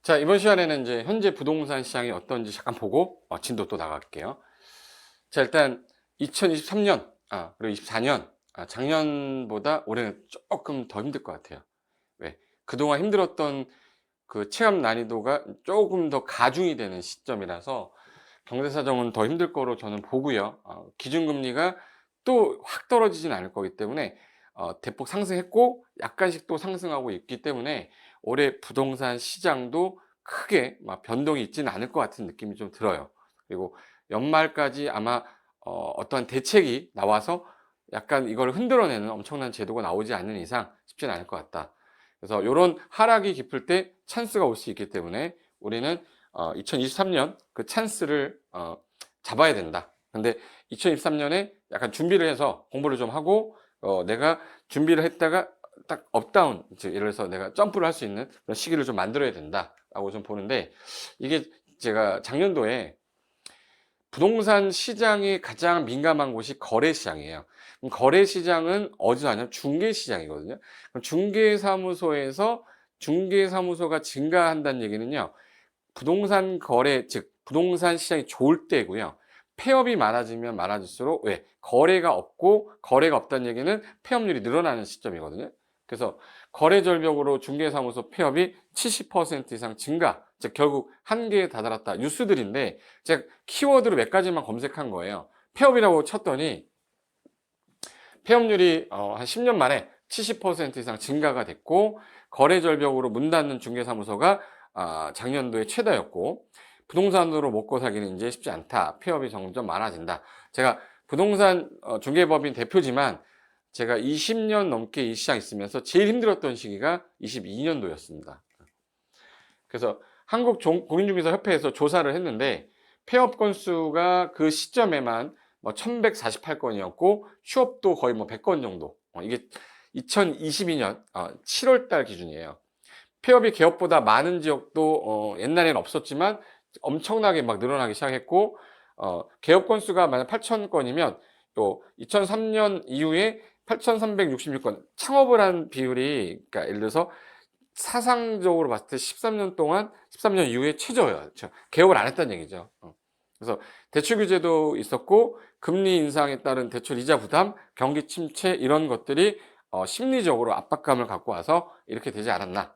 자, 이번 시간에는 이제 현재 부동산 시장이 어떤지 잠깐 보고 진도 또 나갈게요. 자, 일단 2023년, 그리고 24년, 작년보다 올해는 조금 더 힘들 것 같아요. 왜? 그동안 힘들었던 그 체감 난이도가 조금 더 가중이 되는 시점이라서 경제 사정은 더 힘들 거로 저는 보고요. 기준금리가 또 확 떨어지진 않을 거기 때문에 대폭 상승했고 약간씩 또 상승하고 있기 때문에 올해 부동산 시장도 크게 막 변동이 있지는 않을 것 같은 느낌이 좀 들어요. 그리고 연말까지 아마 어떠한 대책이 나와서 약간 이걸 흔들어내는 엄청난 제도가 나오지 않는 이상 쉽지는 않을 것 같다. 그래서 이런 하락이 깊을 때 찬스가 올 수 있기 때문에 우리는 2023년 그 찬스를 잡아야 된다. 근데 2023년에 약간 준비를 해서 공부를 좀 하고 내가 준비를 했다가 딱 업다운, 즉 예를 들어서 내가 점프를 할 수 있는 그런 시기를 좀 만들어야 된다라고 좀 보는데, 이게 제가 작년도에 부동산 시장이 가장 민감한 곳이 거래 시장이에요. 그럼 거래 시장은 어디서 하냐면 중개 시장이거든요. 그럼 중개사무소에서 중개사무소가 증가한다는 얘기는요, 부동산 거래, 즉 부동산 시장이 좋을 때고요. 폐업이 많아지면 많아질수록, 왜? 거래가 없고, 거래가 없다는 얘기는 폐업률이 늘어나는 시점이거든요. 그래서 거래 절벽으로 중개사무소 폐업이 70% 이상 증가, 즉 결국 한계에 다다랐다, 뉴스들인데 제가 키워드로 몇 가지만 검색한 거예요. 폐업이라고 쳤더니 폐업률이 한 10년 만에 70% 이상 증가가 됐고, 거래 절벽으로 문 닫는 중개사무소가 작년도에 최다였고, 부동산으로 먹고 살기는 이제 쉽지 않다, 폐업이 점점 많아진다. 제가 부동산 중개법인 대표지만 제가 20년 넘게 이 시장 있으면서 제일 힘들었던 시기가 22년도였습니다. 그래서 한국공인중개사협회에서 조사를 했는데 폐업 건수가 그 시점에만 1148건이었고 휴업도 거의 100건 정도. 이게 2022년 7월 달 기준이에요. 폐업이 개업보다 많은 지역도 옛날에는 없었지만 엄청나게 막 늘어나기 시작했고, 개업 건수가 만약 8,000건이면 또 2003년 이후에 8,366건, 창업을 한 비율이, 그러니까 예를 들어서 사상적으로 봤을 때 13년 동안, 13년 이후에 최저예요. 그렇죠? 개업을 안 했다는 얘기죠. 그래서 대출 규제도 있었고, 금리 인상에 따른 대출 이자 부담, 경기 침체, 이런 것들이 심리적으로 압박감을 갖고 와서 이렇게 되지 않았나.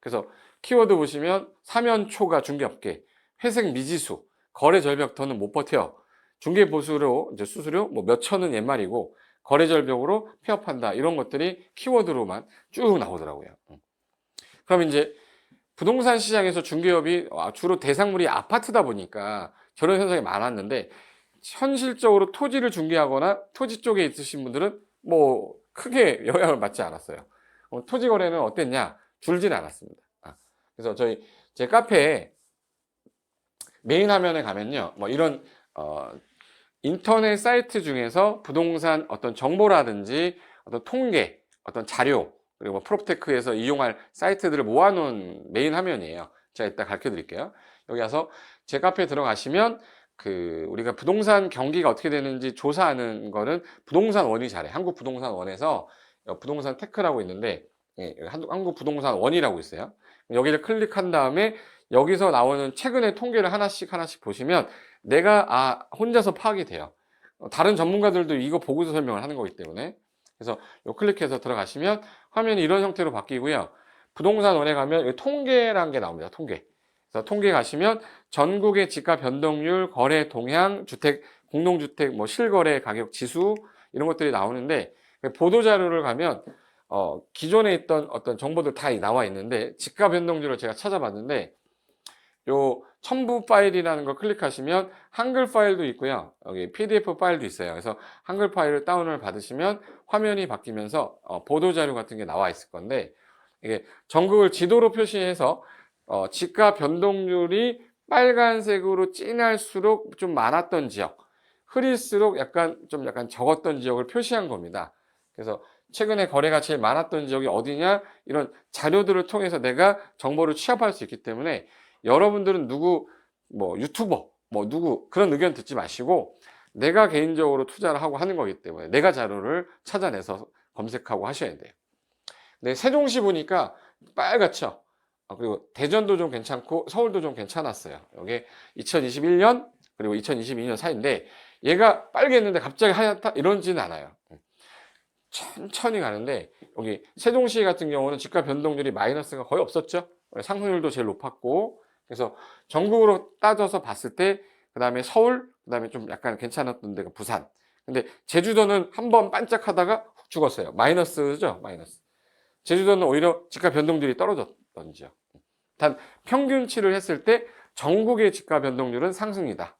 그래서 키워드 보시면 사면초가 중개업계, 회색 미지수, 거래 절벽터는 못 버텨, 중개 보수료, 이제 수수료 몇 천은 옛말이고 거래 절벽으로 폐업한다, 이런 것들이 키워드로만 쭉 나오더라고요. 그럼 이제 부동산 시장에서 중개업이 주로 대상물이 아파트다 보니까 저런 현상이 많았는데, 현실적으로 토지를 중개하거나 토지 쪽에 있으신 분들은 뭐 크게 영향을 받지 않았어요. 토지 거래는 어땠냐? 줄지는 않았습니다. 그래서 제 카페에 메인 화면에 가면요, 뭐 이런 인터넷 사이트 중에서 부동산 어떤 정보라든지 어떤 통계, 어떤 자료, 그리고 뭐 프롭테크에서 이용할 사이트들을 모아놓은 메인 화면이에요. 제가 이따 가르쳐 드릴게요. 여기 와서 제 카페에 들어가시면 우리가 부동산 경기가 어떻게 되는지 조사하는 거는 부동산원이 잘해. 한국부동산원에서 부동산 테크라고 있는데, 한국부동산원이라고 있어요. 여기를 클릭한 다음에 여기서 나오는 최근의 통계를 하나씩 보시면 내가 혼자서 파악이 돼요. 다른 전문가들도 이거 보고서 설명을 하는 거기 때문에. 그래서 요 클릭해서 들어가시면 화면이 이런 형태로 바뀌고요. 부동산원에 가면 통계라는 게 나옵니다. 통계. 그래서 통계 가시면 전국의 지가 변동률, 거래 동향, 주택, 공동주택, 실거래 가격 지수, 이런 것들이 나오는데, 보도 자료를 가면 기존에 있던 어떤 정보들 다 나와 있는데, 지가 변동률을 제가 찾아봤는데, 요 첨부 파일이라는 걸 클릭하시면 한글 파일도 있고요, 여기 PDF 파일도 있어요. 그래서 한글 파일을 다운을 받으시면 화면이 바뀌면서 보도 자료 같은 게 나와 있을 건데, 이게 전국을 지도로 표시해서 지가 변동률이 빨간색으로 진할수록 좀 많았던 지역, 흐릴수록 약간 적었던 지역을 표시한 겁니다. 그래서 최근에 거래가 제일 많았던 지역이 어디냐, 이런 자료들을 통해서 내가 정보를 취합할 수 있기 때문에 여러분들은 누구 유튜버 누구 그런 의견 듣지 마시고 내가 개인적으로 투자를 하고 하는 거기 때문에 내가 자료를 찾아내서 검색하고 하셔야 돼요. 네, 세종시 보니까 빨갛죠. 그리고 대전도 좀 괜찮고 서울도 좀 괜찮았어요. 이게 2021년 그리고 2022년 사이인데 얘가 빨개졌는데 갑자기 하얗다 이런지는 않아요. 천천히 가는데 여기 세종시 같은 경우는 집가 변동률이 마이너스가 거의 없었죠. 상승률도 제일 높았고 그래서 전국으로 따져서 봤을 때 그다음에 서울 그다음에 좀 약간 괜찮았던 데가 부산. 근데 제주도는 한번 반짝하다가 훅 죽었어요. 마이너스죠, 마이너스. 제주도는 오히려 집가 변동률이 떨어졌던 지역. 단 평균치를 했을 때 전국의 집가 변동률은 상승이다.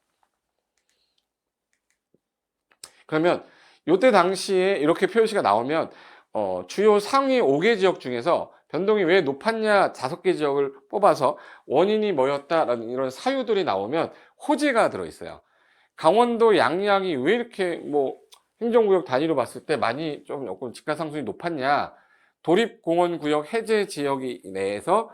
그러면 이때 당시에 이렇게 표시가 나오면 주요 상위 5개 지역 중에서 변동이 왜 높았냐 5개 지역을 뽑아서 원인이 뭐였다라는 이런 사유들이 나오면 호재가 들어있어요. 강원도 양양이 왜 이렇게 뭐 행정구역 단위로 봤을 때 많이 좀 조금 집가 상승이 높았냐. 도립공원구역 해제 지역이 내에서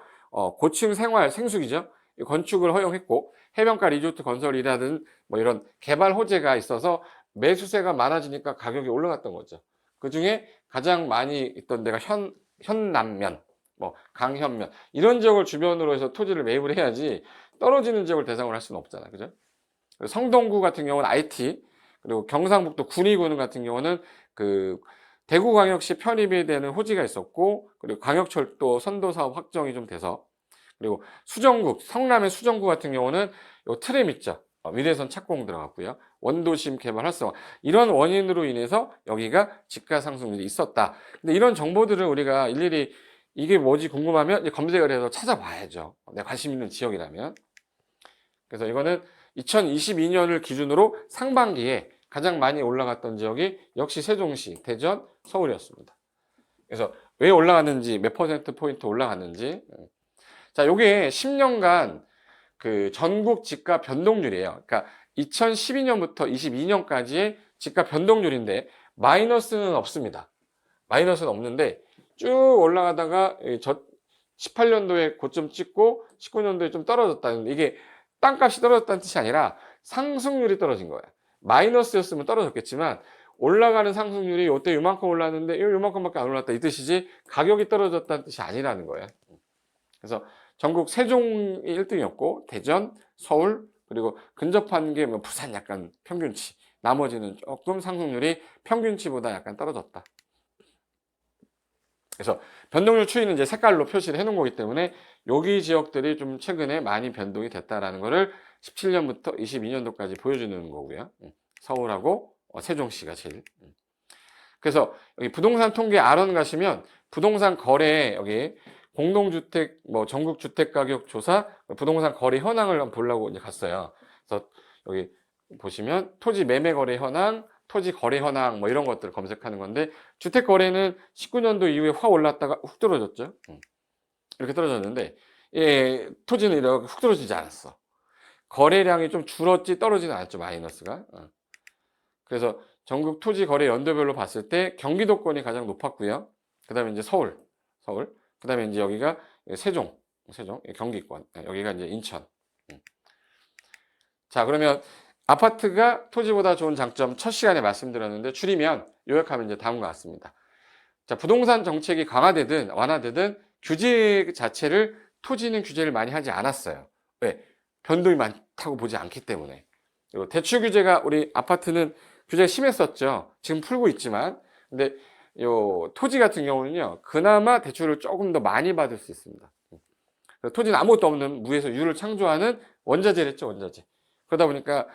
고층 생활 생수기죠. 건축을 허용했고 해변가 리조트 건설이라든 뭐 이런 개발 호재가 있어서 매수세가 많아지니까 가격이 올라갔던 거죠. 그 중에 가장 많이 있던 데가 현남면, 뭐 강현면 이런 지역을 주변으로 해서 토지를 매입을 해야지 떨어지는 지역을 대상으로 할 수는 없잖아요. 그죠? 성동구 같은 경우는 IT, 그리고 경상북도 군위군 같은 경우는 그 대구광역시 편입이 되는 호지가 있었고, 그리고 광역철도 선도 사업 확정이 좀 돼서, 그리고 수정구, 성남의 수정구 같은 경우는 요 트램 있죠. 위례선 착공 들어갔고요. 원도심 개발 활성화. 이런 원인으로 인해서 여기가 집가 상승률이 있었다. 근데 이런 정보들을 우리가 일일이 이게 뭐지 궁금하면 검색을 해서 찾아봐야죠. 내가 관심 있는 지역이라면. 그래서 이거는 2022년을 기준으로 상반기에 가장 많이 올라갔던 지역이 역시 세종시, 대전, 서울이었습니다. 그래서 왜 올라갔는지, 몇 퍼센트 포인트 올라갔는지. 자, 요게 10년간 그 전국 집가 변동률이에요. 그러니까 2012년부터 22년까지의 집가 변동률인데 마이너스는 없습니다. 마이너스는 없는데 쭉 올라가다가 18년도에 고점 찍고 19년도에 좀 떨어졌다는데 이게 땅값이 떨어졌다는 뜻이 아니라 상승률이 떨어진 거예요. 마이너스였으면 떨어졌겠지만 올라가는 상승률이 이때 요만큼 올랐는데 요만큼밖에 안 올랐다 이 뜻이지 가격이 떨어졌다는 뜻이 아니라는 거예요. 그래서 전국 세종이 1등이었고 대전, 서울 그리고 근접한 게 뭐 부산 약간 평균치 나머지는 조금 상승률이 평균치보다 약간 떨어졌다. 그래서 변동률 추이는 이제 색깔로 표시를 해놓은 거기 때문에 여기 지역들이 좀 최근에 많이 변동이 됐다라는 거를 17년부터 22년도까지 보여주는 거고요. 서울하고 세종시가 제일. 그래서 여기 부동산 통계 아론 가시면 부동산 거래 여기 공동주택 뭐 전국 주택 가격 조사 부동산 거래 현황을 한번 보려고 이제 갔어요. 그래서 여기 보시면 토지 매매 거래 현황 토지 거래 현황 뭐 이런 것들을 검색하는 건데 주택 거래는 19년도 이후에 확 올랐다가 훅 떨어졌죠. 이렇게 떨어졌는데 예, 토지는 이렇게 훅 떨어지지 않았어. 거래량이 좀 줄었지 떨어지는 않았죠. 마이너스가. 그래서 전국 토지 거래 연도별로 봤을 때 경기도권이 가장 높았고요. 그 다음에 이제 서울. 그 다음에 이제 여기가 세종, 경기권. 여기가 이제 인천. 자, 그러면 아파트가 토지보다 좋은 장점 첫 시간에 말씀드렸는데 줄이면 요약하면 이제 다음과 같습니다. 자, 부동산 정책이 강화되든 완화되든 규제 자체를 토지는 규제를 많이 하지 않았어요. 왜? 변동이 많다고 보지 않기 때문에. 그리고 대출 규제가 우리 아파트는 규제가 심했었죠. 지금 풀고 있지만. 근데 요 토지 같은 경우는요. 그나마 대출을 조금 더 많이 받을 수 있습니다. 토지는 아무것도 없는 무에서 유를 창조하는 원자재를 했죠. 원자재. 그러다 보니까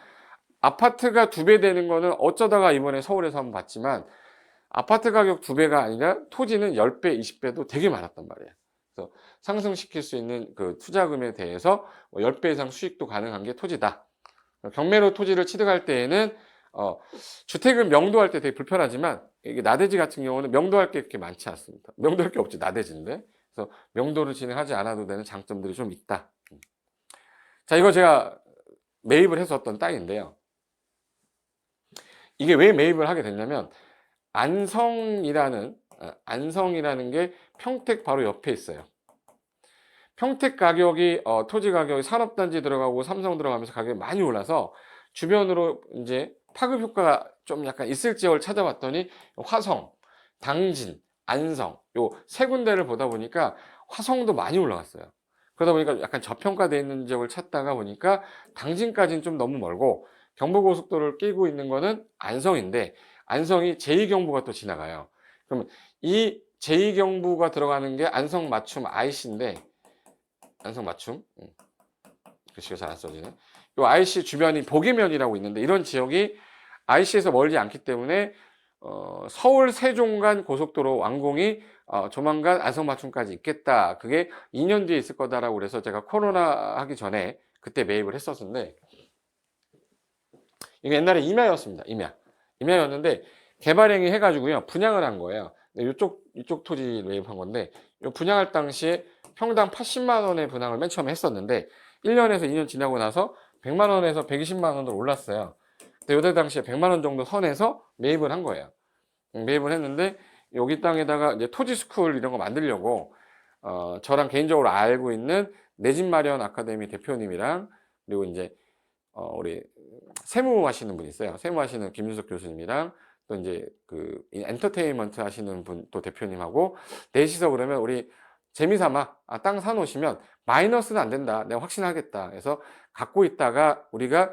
아파트가 2배 되는 거는 어쩌다가 이번에 서울에서 한번 봤지만 아파트 가격 2배가 아니라 토지는 10배, 20배도 되게 많았단 말이에요. 그래서 상승시킬 수 있는 그 투자금에 대해서 10배 이상 수익도 가능한 게 토지다. 경매로 토지를 취득할 때에는 주택은 명도할 때 되게 불편하지만 이게 나대지 같은 경우는 명도할 게 그렇게 많지 않습니다. 명도할 게 없지 나대지인데. 그래서 명도를 진행하지 않아도 되는 장점들이 좀 있다. 자, 이거 제가 매입을 했었던 땅인데요. 이게 왜 매입을 하게 됐냐면 안성이라는 게 평택 바로 옆에 있어요. 평택 가격이 토지 가격이 산업단지 들어가고 삼성 들어가면서 가격이 많이 올라서 주변으로 이제 파급 효과가 좀 약간 있을 지역을 찾아봤더니 화성, 당진, 안성 요 세 군데를 보다 보니까 화성도 많이 올라갔어요. 그러다 보니까 약간 저평가되어 있는 지역을 찾다가 보니까 당진까지는 좀 너무 멀고 경부고속도로를 끼고 있는 거는 안성인데 안성이 제2경부가 또 지나가요. 그러면 이 제2경부가 들어가는 게 안성 맞춤 IC인데 안성 맞춤 글씨가 잘 안 써지네. 이 IC 주변이 보계면이라고 있는데 이런 지역이 IC에서 멀지 않기 때문에 서울 세종 간 고속도로 완공이 조만간 안성 맞춤까지 있겠다. 그게 2년 뒤에 있을 거다라고 그래서 제가 코로나 하기 전에 그때 매입을 했었는데 이게 옛날에 임야였습니다. 임야였는데 개발행위 해가지고요 분양을 한 거예요. 이쪽 토지 매입한 건데 이 분양할 당시에 평당 80만 원의 분양을 맨 처음에 했었는데 1년에서 2년 지나고 나서 100만 원에서 120만 원으로 올랐어요. 근데 요때 당시에 100만 원 정도 선에서 매입을 한 거예요. 매입을 했는데 여기 땅에다가 이제 토지 스쿨 이런 거 만들려고 저랑 개인적으로 알고 있는 내 집 마련 아카데미 대표님이랑 그리고 이제 우리 세무 하시는 분이 있어요. 세무 하시는 김윤석 교수님이랑 또 이제 그 엔터테인먼트 하시는 분 또 대표님하고 넷이서 그러면 우리 재미삼아 땅 사놓으시면 마이너스는 안 된다. 내가 확신하겠다. 그래서 갖고 있다가 우리가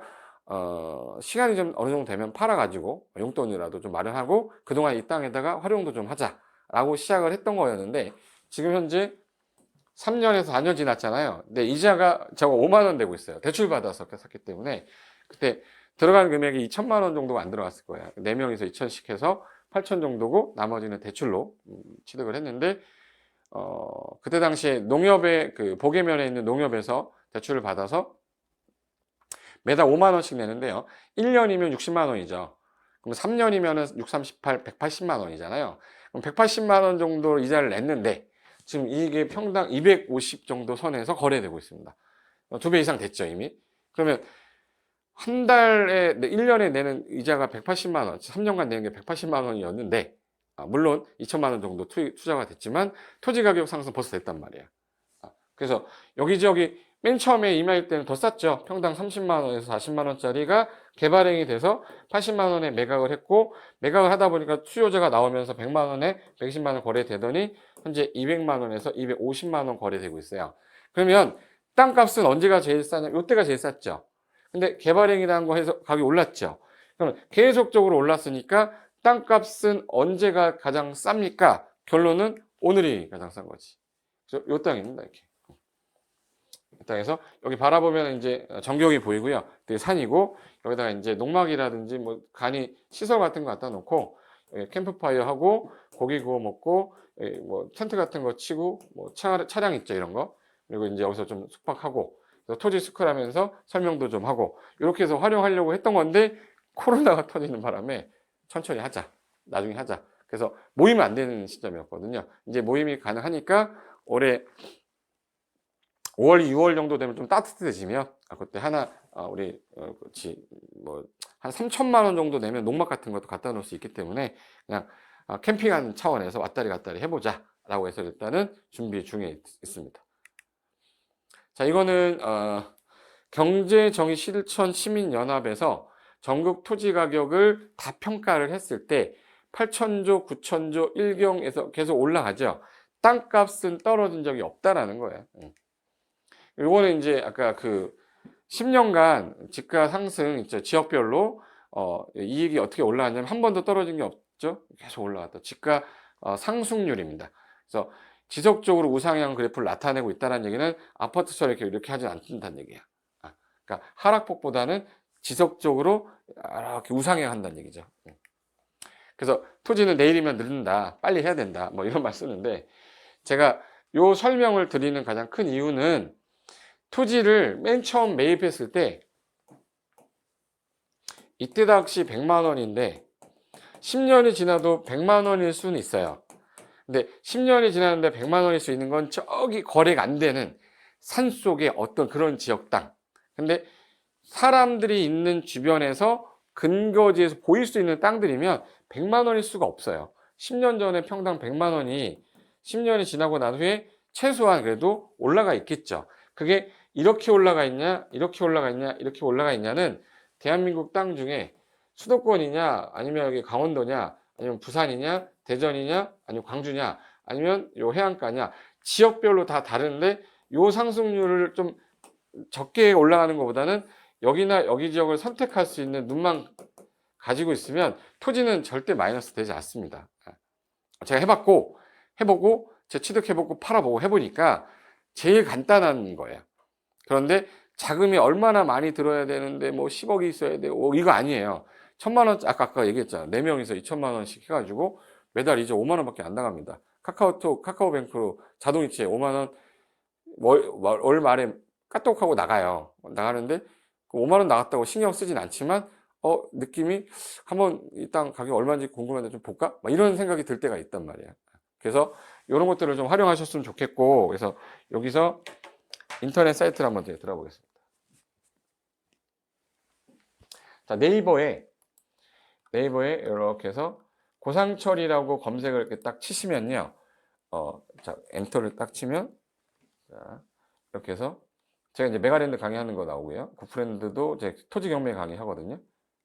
시간이 좀 어느 정도 되면 팔아가지고 용돈이라도 좀 마련하고 그동안 이 땅에다가 활용도 좀 하자라고 시작을 했던 거였는데 지금 현재 3년에서 4년 지났잖아요. 근데 이자가 저거 5만 원 되고 있어요. 대출 받아서 샀기 때문에 그때 들어간 금액이 2천만 원 정도가 안 들어갔을 거예요. 4명이서 2천씩 해서 8천 정도고 나머지는 대출로 취득을 했는데 그때 당시에 농협의 그 보계면에 있는 농협에서 대출을 받아서 매달 5만 원씩 내는데요. 1년이면 60만 원이죠. 그럼 3년이면 6, 38, 180만 원이잖아요. 그럼 180만 원 정도 이자를 냈는데 지금 이게 평당 250 정도 선에서 거래되고 있습니다. 2배 이상 됐죠, 이미. 그러면 한 달에 1년에 내는 이자가 180만 원, 3년간 내는 게 180만 원이었는데 물론 2천만 원 정도 투자가 됐지만 토지 가격 상승 벌써 됐단 말이에요. 그래서 여기저기 맨 처음에 임야일 때는 더 쌌죠. 평당 30만 원에서 40만 원짜리가 개발행위 돼서 80만 원에 매각을 했고 매각을 하다 보니까 수요자가 나오면서 100만 원에 120만 원 거래되더니 현재 200만 원에서 250만 원 거래되고 있어요. 그러면 땅값은 언제가 제일 싸냐? 이때가 제일 쌌죠. 근데 개발행위라는 거 해서 가격이 올랐죠. 그러면 계속적으로 올랐으니까 땅값은 언제가 가장 쌉니까? 결론은 오늘이 가장 싼 거지. 그래서 요 땅입니다, 이렇게. 이 땅에서 여기 바라보면 이제 전경이 보이고요. 되게 산이고 여기다가 이제 농막이라든지 뭐 간이 시설 같은 거 갖다 놓고 캠프파이어 하고 고기 구워 먹고 뭐 텐트 같은 거 치고 뭐 차량 있죠, 이런 거. 그리고 이제 여기서 좀 숙박하고 토지 스쿨하면서 설명도 좀 하고 이렇게 해서 활용하려고 했던 건데 코로나가 터지는 바람에 천천히 하자, 나중에 하자. 그래서 모이면 안 되는 시점이었거든요. 이제 모임이 가능하니까 올해 5월, 6월 정도 되면 좀 따뜻해지면 그때 하나 우리 그렇지 뭐 한 3천만 원 정도 내면 농막 같은 것도 갖다 놓을 수 있기 때문에 그냥 캠핑하는 차원에서 왔다리 갔다리 해보자 라고 해서 일단은 준비 중에 있습니다. 자, 이거는 경제정의실천시민연합에서 전국 토지 가격을 다 평가를 했을 때 8천조, 9천조, 1경에서 계속 올라가죠. 땅값은 떨어진 적이 없다라는 거예요. 요거는 이제 아까 그 10년간 지가 상승 있죠. 지역별로 이익이 어떻게 올라왔냐면 한 번도 떨어진 게 없죠. 계속 올라갔다. 지가 상승률입니다. 그래서 지속적으로 우상향 그래프를 나타내고 있다는 얘기는 아파트처럼 이렇게 하지 않는다는 얘기야. 그러니까 하락폭보다는 지속적으로 이렇게 우상향 한다는 얘기죠. 그래서 토지는 내일이면 늦는다. 빨리 해야 된다. 뭐 이런 말 쓰는데 제가 요 설명을 드리는 가장 큰 이유는 토지를 맨 처음 매입했을 때 이때 당시 100만 원인데 10년이 지나도 100만 원일 수는 있어요. 근데 10년이 지났는데 100만 원일 수 있는 건 저기 거래가 안 되는 산속의 어떤 그런 지역 땅. 근데 사람들이 있는 주변에서 근거지에서 보일 수 있는 땅들이면 100만 원일 수가 없어요. 10년 전에 평당 100만 원이 10년이 지나고 난 후에 최소한 그래도 올라가 있겠죠. 그게 이렇게 올라가 있냐, 이렇게 올라가 있냐, 이렇게 올라가 있냐는 대한민국 땅 중에 수도권이냐, 아니면 여기 강원도냐, 아니면 부산이냐, 대전이냐, 아니면 광주냐, 아니면 요 해안가냐, 지역별로 다 다른데 요 상승률을 좀 적게 올라가는 것보다는 여기나 여기 지역을 선택할 수 있는 눈만 가지고 있으면 토지는 절대 마이너스 되지 않습니다. 제가 해보고 제 취득해보고 팔아보고 해보니까 제일 간단한 거예요. 그런데 자금이 얼마나 많이 들어야 되는데 뭐 10억이 있어야 되고 이거 아니에요. 1000만 원, 아까 얘기했잖아. 4명이서 2천만 원씩 해가지고 매달 이제 5만 원밖에 안 나갑니다. 카카오뱅크로 자동이체에 5만 원 월 말에 까똑하고 나가요. 나가는데 그 5만 원 나갔다고 신경 쓰진 않지만 느낌이 한번 이 땅 가격 얼마인지 궁금한데 좀 볼까? 막 이런 생각이 들 때가 있단 말이야. 그래서 이런 것들을 좀 활용하셨으면 좋겠고, 그래서 여기서 인터넷 사이트를 한번 들어보겠습니다. 자, 네이버에 이렇게 해서 고상철이라고 검색을 이렇게 딱 치시면요. 자, 엔터를 딱 치면, 자, 이렇게 해서 제가 이제 메가랜드 강의하는 거 나오고요. 구프렌드도 제 토지 경매 강의 하거든요.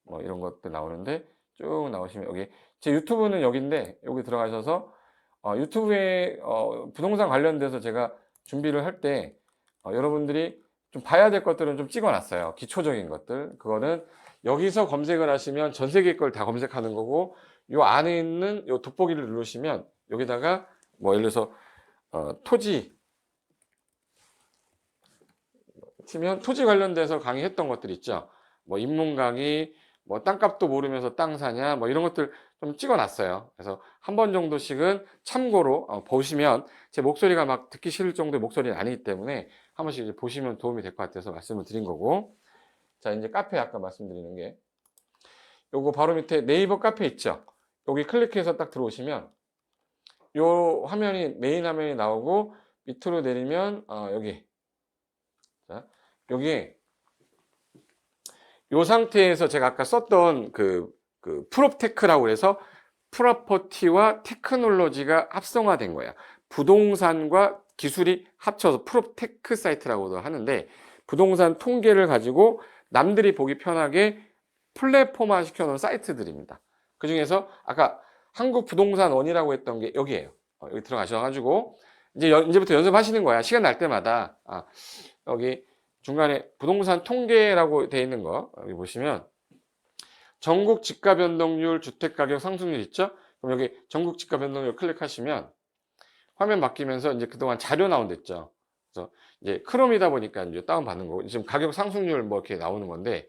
뭐 이런 것들 나오는데 쭉 나오시면 여기 제 유튜브는 여기인데 여기 들어가셔서 유튜브에 부동산 관련돼서 제가 준비를 할 때 여러분들이 좀 봐야 될 것들은 좀 찍어놨어요. 기초적인 것들. 그거는 여기서 검색을 하시면 전 세계 걸 다 검색하는 거고 요 안에 있는 요 돋보기를 누르시면 여기다가 뭐 예를 들어서 토지 치면 토지 관련돼서 강의했던 것들 있죠. 뭐 인문 강의, 뭐 땅값도 모르면서 땅 사냐, 뭐 이런 것들 좀 찍어놨어요. 그래서 한 번 정도씩은 참고로 보시면 제 목소리가 막 듣기 싫을 정도의 목소리는 아니기 때문에 한 번씩 이제 보시면 도움이 될 것 같아서 말씀을 드린 거고. 자, 이제 카페 아까 말씀드리는 게 요거 바로 밑에 네이버 카페 있죠. 여기 클릭해서 딱 들어오시면 요 화면이 메인 화면이 나오고 밑으로 내리면 여기 자, 여기 요 상태에서 제가 아까 썼던 그 프롭테크라고 해서 프로퍼티와 테크놀로지가 합성화된 거예요. 부동산과 기술이 합쳐서 프롭테크 사이트라고도 하는데 부동산 통계를 가지고 남들이 보기 편하게 플랫폼화 시켜놓은 사이트들입니다. 그 중에서 아까 한국부동산원이라고 했던 게 여기에요. 여기 들어가셔가지고 이제부터 연습하시는 거야. 시간 날 때마다 여기 중간에 부동산 통계라고 되어 있는 거 여기 보시면 전국 집가 변동률, 주택 가격 상승률 있죠? 그럼 여기 전국 집가 변동률 클릭하시면 화면 바뀌면서 이제 그동안 자료 나온댔죠. 그래서 이제 크롬이다 보니까 이제 다운 받는 거고 지금 가격 상승률 뭐 이렇게 나오는 건데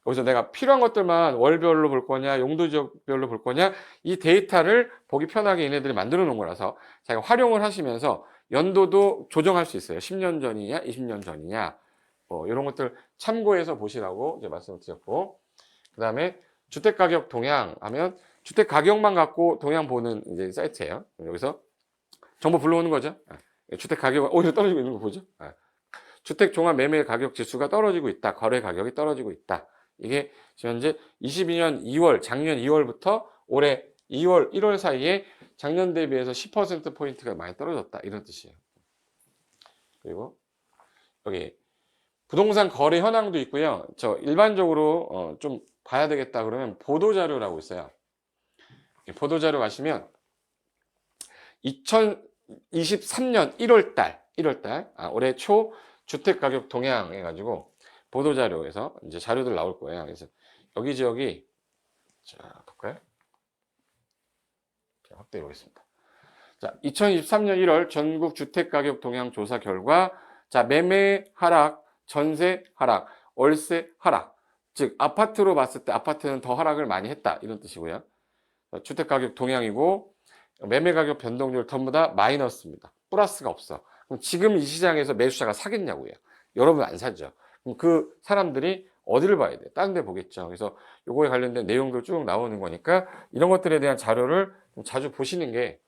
여기서 내가 필요한 것들만 월별로 볼 거냐, 용도 지역별로 볼 거냐 이 데이터를 보기 편하게 얘네들이 만들어 놓은 거라서 자기가 활용을 하시면서 연도도 조정할 수 있어요. 10년 전이냐, 20년 전이냐, 뭐 이런 것들 참고해서 보시라고 이제 말씀을 드렸고, 그 다음에 주택 가격 동향 하면 주택 가격만 갖고 동향 보는 이제 사이트예요. 여기서 정보 불러오는 거죠. 주택 가격 오히려 떨어지고 있는 거 보죠. 주택 종합 매매 가격 지수가 떨어지고 있다. 거래 가격이 떨어지고 있다. 이게 현재 22년 2월, 작년 2월부터 올해 2월, 1월 사이에 작년 대비해서 10%포인트가 많이 떨어졌다. 이런 뜻이에요. 그리고 여기 부동산 거래 현황도 있고요. 저 일반적으로 좀 봐야 되겠다 그러면 보도자료라고 있어요. 보도자료 가시면 2023년 1월달, 올해 초 주택가격 동향 해가지고 보도자료에서 이제 자료들 나올 거예요. 그래서 여기 지역이 자 볼까요? 확대해 보겠습니다. 자, 2023년 1월 전국 주택가격 동향 조사 결과 자 매매 하락, 전세 하락, 월세 하락. 즉 아파트로 봤을 때 아파트는 더 하락을 많이 했다 이런 뜻이고요. 주택가격 동향이고 매매 가격 변동률 전부 다 마이너스입니다. 플러스가 없어. 그럼 지금 이 시장에서 매수자가 사겠냐고요. 여러분 안 사죠. 그럼 그 사람들이 어디를 봐야 돼? 다른 데 보겠죠. 그래서 요거에 관련된 내용들 쭉 나오는 거니까 이런 것들에 대한 자료를 좀 자주 보시는 게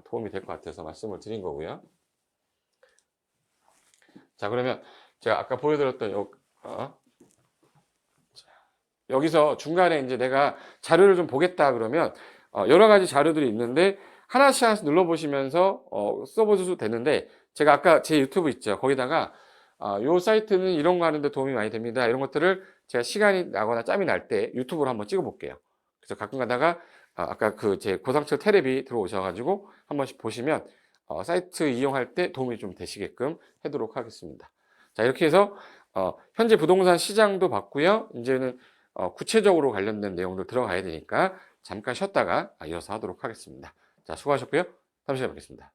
도움이 될 것 같아서 말씀을 드린 거고요. 자, 그러면 제가 아까 보여드렸던 여기서 중간에 이제 내가 자료를 좀 보겠다 그러면 여러 가지 자료들이 있는데 하나씩 눌러보시면서 써보셔도 되는데 제가 아까 제 유튜브 있죠. 거기다가 요 사이트는 이런 거 하는데 도움이 많이 됩니다. 이런 것들을 제가 시간이 나거나 짬이 날 때 유튜브로 한번 찍어 볼게요. 그래서 가끔 가다가 아까 그 제 고상철 테레비 들어오셔가지고 한 번씩 보시면 사이트 이용할 때 도움이 좀 되시게끔 하도록 하겠습니다. 자, 이렇게 해서 현재 부동산 시장도 봤고요. 이제는 구체적으로 관련된 내용도 들어가야 되니까 잠깐 쉬었다가 이어서 하도록 하겠습니다. 자, 수고하셨고요. 다음 시간에 뵙겠습니다.